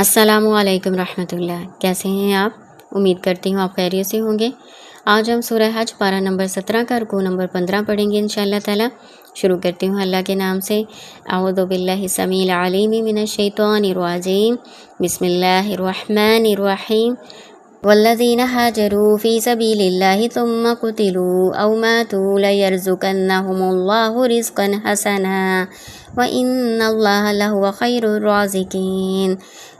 السلام علیکم رحمۃ اللہ، کیسے ہیں آپ؟ امید کرتی ہوں آپ خیریت سے ہوں گے۔ آج ہم سورہ حج پارہ نمبر 17 کا رکوع نمبر 15 پڑھیں گے انشاءاللہ تعالی۔ شروع کرتی ہوں اللہ کے نام سے۔ اعوذ باللہ السمیع العلیم من الشیطان الرجیم، بسم اللہ الرحمن الرحیم۔ والذین ہاجروا فی سبیل اللہ ثم قتلوا او ماتوا لیرزقنہم اللہ رزقا حسنا وَإِنَّ اللَّهَ لَهُوَ خَيْرُ الرَّازِقِينَ۔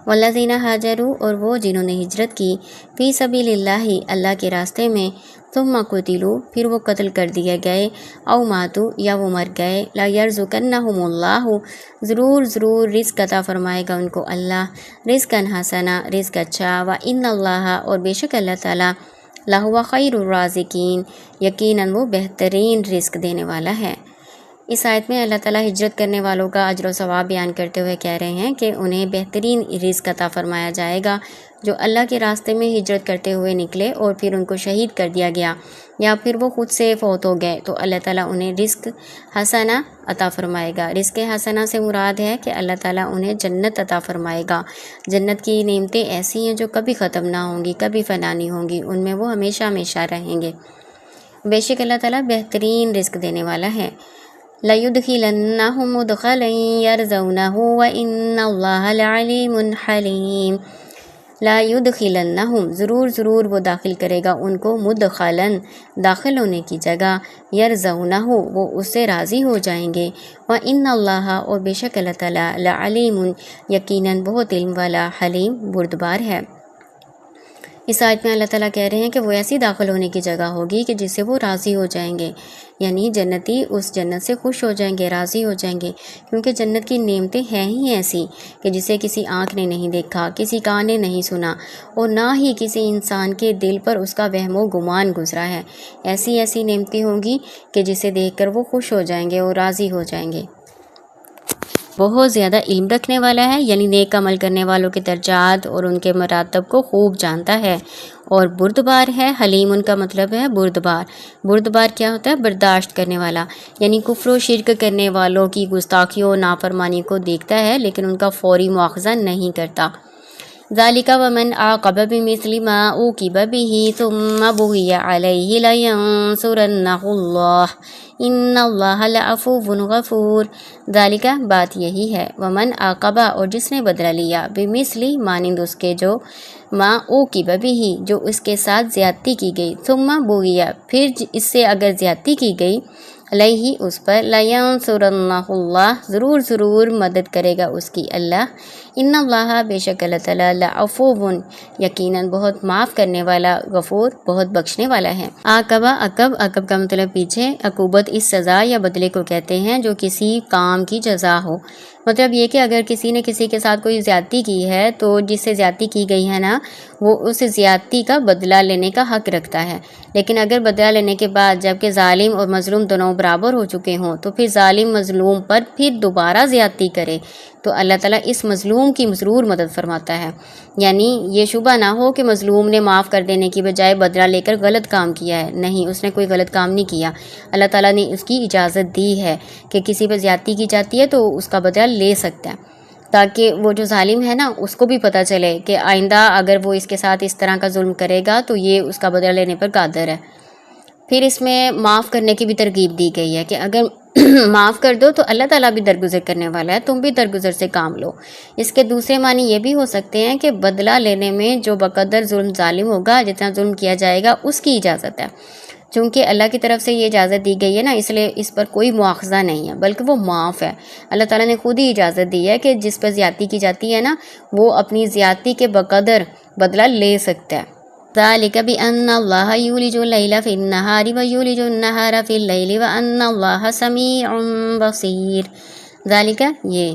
والذین ہاجروا، اور وہ جنہوں نے ہجرت کی، فی سبیل اللہ، اللہ کے راستے میں، ثم قتلوا، پھر وہ قتل کر دیے گئے، او ماتوا، یا وہ مر گئے، لیرزقنہم اللہ، ضرور رزق عطا فرمائے گا ان کو اللہ، رزقا حسنا، رزق اچھا، وَإِنَّ اللَّهَ، اور بے شک اللہ تعالیٰ، لَهُوَ خَيْرُ الرَّازِقِينَ، یقیناً وہ بہترین رزق دینے والا ہے۔ اس آیت میں اللہ تعالیٰ ہجرت کرنے والوں کا اجر و ثواب بیان کرتے ہوئے کہہ رہے ہیں کہ انہیں بہترین رزق عطا فرمایا جائے گا۔ جو اللہ کے راستے میں ہجرت کرتے ہوئے نکلے اور پھر ان کو شہید کر دیا گیا، یا پھر وہ خود سے فوت ہو گئے، تو اللہ تعالیٰ انہیں رزق حسنہ عطا فرمائے گا۔ رزق حسنہ سے مراد ہے کہ اللہ تعالیٰ انہیں جنت عطا فرمائے گا۔ جنت کی نعمتیں ایسی ہیں جو کبھی ختم نہ ہوں گی، کبھی فنا نہیں ہوں گی، ان میں وہ ہمیشہ ہمیشہ رہیں گے۔ بے شک اللہ تعالیٰ بہترین رزق دینے والا ہے۔ لَيُدْخِلَنَّهُمْ مُدْخَلًا يَرْضَوْنَهُ وَإِنَّ اللَّهَ لَعَلِيمٌ حَلِيمٌ۔ لَيُدْخِلَنَّهُمْ، ضرور وہ داخل کرے گا ان کو، مدخلاً، داخل ہونے کی جگہ، يَرْضَوْنَهُ، وہ اس سے راضی ہو جائیں گے، وَإِنَّ اللَّهَ، اور بے شک اللہ تعالیٰ، لَعَلِيمٌ، یقیناً بہت علم والا، حلیم، بردبار ہے۔ اس آیت میں اللہ تعالیٰ کہہ رہے ہیں کہ وہ ایسی داخل ہونے کی جگہ ہوگی کہ جس سے وہ راضی ہو جائیں گے، یعنی جنتی اس جنت سے خوش ہو جائیں گے، راضی ہو جائیں گے، کیونکہ جنت کی نعمتیں ہیں ہی ایسی کہ جسے کسی آنکھ نے نہیں دیکھا، کسی کان نے نہیں سنا، اور نہ ہی کسی انسان کے دل پر اس کا وہم و گمان گزرا ہے۔ ایسی نعمتیں ہوں گی کہ جسے دیکھ کر وہ خوش ہو جائیں گے اور راضی ہو جائیں گے۔ بہت زیادہ علم رکھنے والا ہے، یعنی نیک عمل کرنے والوں کے درجات اور ان کے مراتب کو خوب جانتا ہے، اور بردبار ہے۔ حلیم ان کا مطلب ہے بردبار۔ بردبار کیا ہوتا ہے؟ برداشت کرنے والا، یعنی کفر و شرک کرنے والوں کی گستاخیوں، نافرمانی کو دیکھتا ہے لیکن ان کا فوری مواخذہ نہیں کرتا۔ ذَلِكَ وَمَنْ عَاقَبَ بِمِثْلِ مَا عُوقِبَ بِهِ ثُمَّ بُغِيَ عَلَيْهِ لَيَنصُرَنَّهُ اللَّهُ إِنَّ اللَّهَ لَعَفُوٌّ غَفُورٌ۔ ذَلِكَ، بات یہی ہے، وَمَنْ عَاقَبَ، اور جس نے بدلہ لیا، بِمِثْلِ، مانند اس کے، جو ما عُوقِبَ بِهِ، جو اس کے ساتھ زیادتی کی گئی، ثُمَّ بُغِيَ، پھر اس سے اگر زیادتی کی گئی، علیہ، اس پر، لَيَنصُرَنَّهُ اللَّهُ، ضرور مدد کرے گا اس کی اللہ، ان اللہ، بے شک اللہ تعالیٰ، لعفو، یقیناً بہت معاف کرنے والا، غفور، بہت بخشنے والا ہے۔ عقب کا مطلب پیچھے، عقوبت اس سزا یا بدلے کو کہتے ہیں جو کسی کام کی جزا ہو۔ مطلب یہ کہ اگر کسی نے کسی کے ساتھ کوئی زیادتی کی ہے تو جس سے زیادتی کی گئی ہے نا، وہ اس زیادتی کا بدلہ لینے کا حق رکھتا ہے، لیکن اگر بدلہ لینے کے بعد جب کہ ظالم اور مظلوم دونوں برابر ہو چکے ہوں تو پھر ظالم مظلوم پر پھر دوبارہ زیادتی کرے تو اللہ تعالیٰ اس مظلوم کی ضرور مدد فرماتا ہے۔ یعنی یہ شبہ نہ ہو کہ مظلوم نے معاف کر دینے کی بجائے بدلہ لے کر غلط کام کیا ہے، نہیں، اس نے کوئی غلط کام نہیں کیا، اللہ تعالیٰ نے اس کی اجازت دی ہے کہ کسی پر زیادتی کی جاتی ہے تو اس کا بدلہ لے سکتا ہے، تاکہ وہ جو ظالم ہے نا اس کو بھی پتہ چلے کہ آئندہ اگر وہ اس کے ساتھ اس طرح کا ظلم کرے گا تو یہ اس کا بدلہ لینے پر قادر ہے۔ پھر اس میں معاف کرنے کی بھی ترغیب دی گئی ہے کہ اگر معاف کر دو تو اللہ تعالیٰ بھی درگزر کرنے والا ہے، تم بھی درگزر سے کام لو۔ اس کے دوسرے معنی یہ بھی ہو سکتے ہیں کہ بدلہ لینے میں جو بقدر ظلم ظالم ہوگا، جتنا ظلم کیا جائے گا، اس کی اجازت ہے۔ چونکہ اللہ کی طرف سے یہ اجازت دی گئی ہے نا، اس لیے اس پر کوئی مواخذہ نہیں ہے، بلکہ وہ معاف ہے۔ اللہ تعالیٰ نے خود ہی اجازت دی ہے کہ جس پر زیادتی کی جاتی ہے نا، وہ اپنی زیادتی کے بقدر بدلہ لے سکتا ہے۔ ذَلِكَ بِأَنَّ اللَّهَ يُولِجُ اللَّيْلَ فِي النَّهَارِ وَيُولِجُ النَّهَارَ فِي اللَّيْلِ وَأَنَّ اللَّهَ سَمِيعٌ بَصِيرٌ۔ ذَلِكَ، یہ،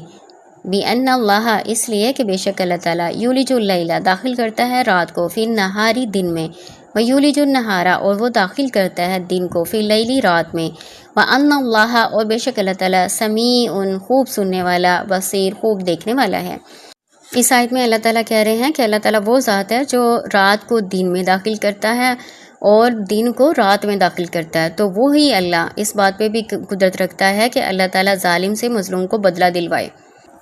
بِأَنَّ اللَّهَ، اس لیے کہ بے شک اللہ تعالیٰ، یولج اللیل، داخل کرتا ہے رات کو، فی النہاری، دن میں، ویولج النہار، اور وہ داخل کرتا ہے دن کو، فی اللیل، رات میں، وَأَنَّ اللَّهَ، اور بے شک اللہ تعالیٰ، سمیع، خوب سننے والا، بصیر، خوب دیکھنے والا ہے۔ اس آیت میں اللہ تعالیٰ کہہ رہے ہیں کہ اللہ تعالیٰ وہ ذات ہے جو رات کو دن میں داخل کرتا ہے اور دن کو رات میں داخل کرتا ہے، تو وہی اللہ اس بات پہ بھی قدرت رکھتا ہے کہ اللہ تعالیٰ ظالم سے مظلوم کو بدلہ دلوائے۔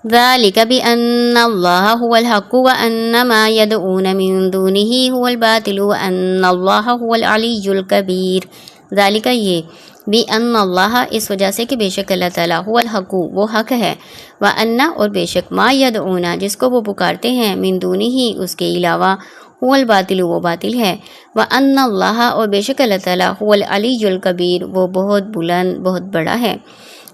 ذلك بأن الله هو الحق وأن ما يدعون من دونه هو الباطل وأن الله هو العلي الكبير۔ ذلك یہ بأن اللہ اس وجہ سے کہ بے شک اللہ تعالیٰ هو الحق وہ حق ہے، وأن اور بے شک ما يدعون جس کو وہ پکارتے ہیں من دونه اس کے علاوہ هو الباطل وہ باطل ہے، وأن اللہ اور بے شک اللہ تعالیٰ هو العلی الکبیر وہ بہت بلند بہت بڑا ہے۔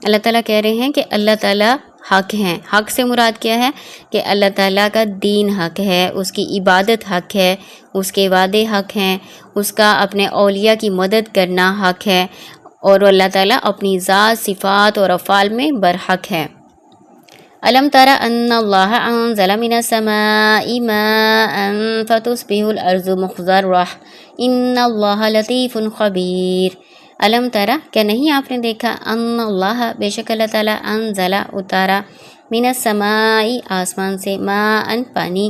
اللہ تعالیٰ کہہ رہے ہیں کہ اللہ تعالیٰ حق ہیں۔ حق سے مراد کیا ہے کہ اللہ تعالیٰ کا دین حق ہے، اس کی عبادت حق ہے، اس کے وعدے حق ہیں، اس کا اپنے اولیاء کی مدد کرنا حق ہے، اور اللہ تعالیٰ اپنی ذات صفات اور افعال میں برحق ہے۔ ألم تر أن الله أنزل من السماء ماء فتصبح الأرض مخضرة إن الله لطيف خبير۔ علم ترا کیا نہیں آپ نے دیکھا ان اللہ بے شک اللہ تعالیٰ انزل اتارا من السماء آسمان سے ماء پانی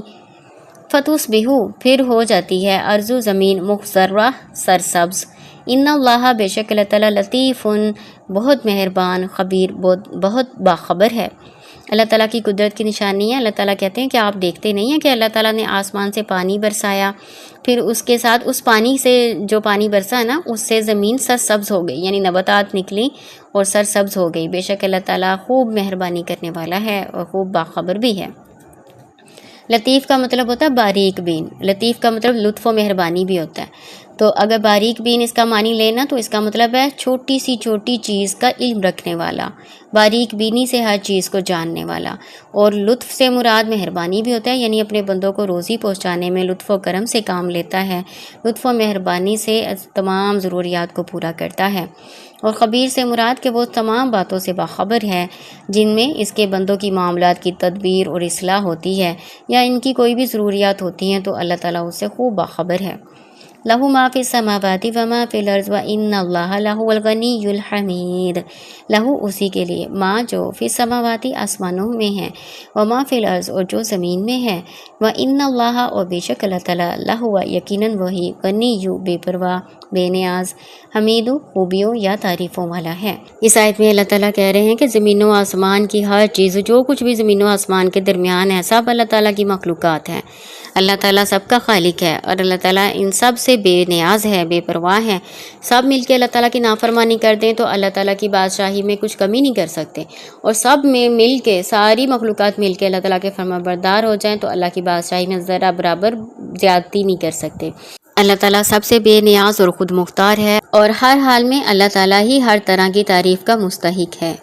فتصبح پھر ہو جاتی ہے ارض زمین مخضرہ سرسبز ان اللہ بے شک اللہ تعالیٰ لطیف بہت مہربان خبیر بہت باخبر ہے۔ اللہ تعالیٰ کی قدرت کی نشانی ہے۔ اللہ تعالیٰ کہتے ہیں کہ آپ دیکھتے نہیں ہیں کہ اللہ تعالیٰ نے آسمان سے پانی برسایا، پھر اس کے ساتھ اس پانی سے جو پانی برسا ہے نا اس سے زمین سرسبز ہو گئی، یعنی نباتات نکلی اور سرسبز ہو گئی۔ بے شک اللہ تعالیٰ خوب مہربانی کرنے والا ہے اور خوب باخبر بھی ہے۔ لطیف کا مطلب ہوتا ہے باریک بین، لطیف کا مطلب لطف و مہربانی بھی ہوتا ہے۔ تو اگر باریک بین اس کا معنی لینا تو اس کا مطلب ہے چھوٹی سی چھوٹی چیز کا علم رکھنے والا، باریک بینی سے ہر چیز کو جاننے والا۔ اور لطف سے مراد مہربانی بھی ہوتا ہے، یعنی اپنے بندوں کو روزی پہنچانے میں لطف و کرم سے کام لیتا ہے، لطف و مہربانی سے تمام ضروریات کو پورا کرتا ہے۔ اور خبیر سے مراد کہ وہ تمام باتوں سے باخبر ہے جن میں اس کے بندوں کی معاملات کی تدبیر اور اصلاح ہوتی ہے یا ان کی کوئی بھی ضروریات ہوتی ہیں تو اللہ تعالیٰ اس سے خوب باخبر ہے۔ لہو ما فی السماوات وما فی الارض وان اللہ لہو الغنی الحمید۔ لہو اسی کے لیے ما جو فی السماوات آسمانوں میں ہے، وما فی الارض اور جو زمین میں ہے، وان اللہ اور بے شک اللہ تعالیٰ لہو یقیناً وہی غنی بے پرواہ بے نیاز حمید خوبیوں یا تعریفوں والا ہے۔ اس آیت میں اللہ تعالیٰ کہہ رہے ہیں کہ زمین و آسمان کی ہر چیز جو کچھ بھی زمین و آسمان کے درمیان ہے سب اللہ تعالیٰ کی مخلوقات ہیں۔ اللہ تعالیٰ سب کا خالق ہے اور اللہ تعالیٰ ان سب سے بے نیاز ہے، بے پرواہ ہے۔ سب مل کے اللہ تعالیٰ کی نافرمانی کر دیں تو اللہ تعالیٰ کی بادشاہی میں کچھ کمی نہیں کر سکتے، اور سب میں مل کے ساری مخلوقات مل کے اللہ تعالیٰ کے فرما بردار ہو جائیں تو اللہ کی بادشاہی میں ذرا برابر زیادتی نہیں کر سکتے۔ اللہ تعالیٰ سب سے بے نیاز اور خود مختار ہے اور ہر حال میں اللہ تعالیٰ ہی ہر طرح کی تعریف کا مستحق ہے۔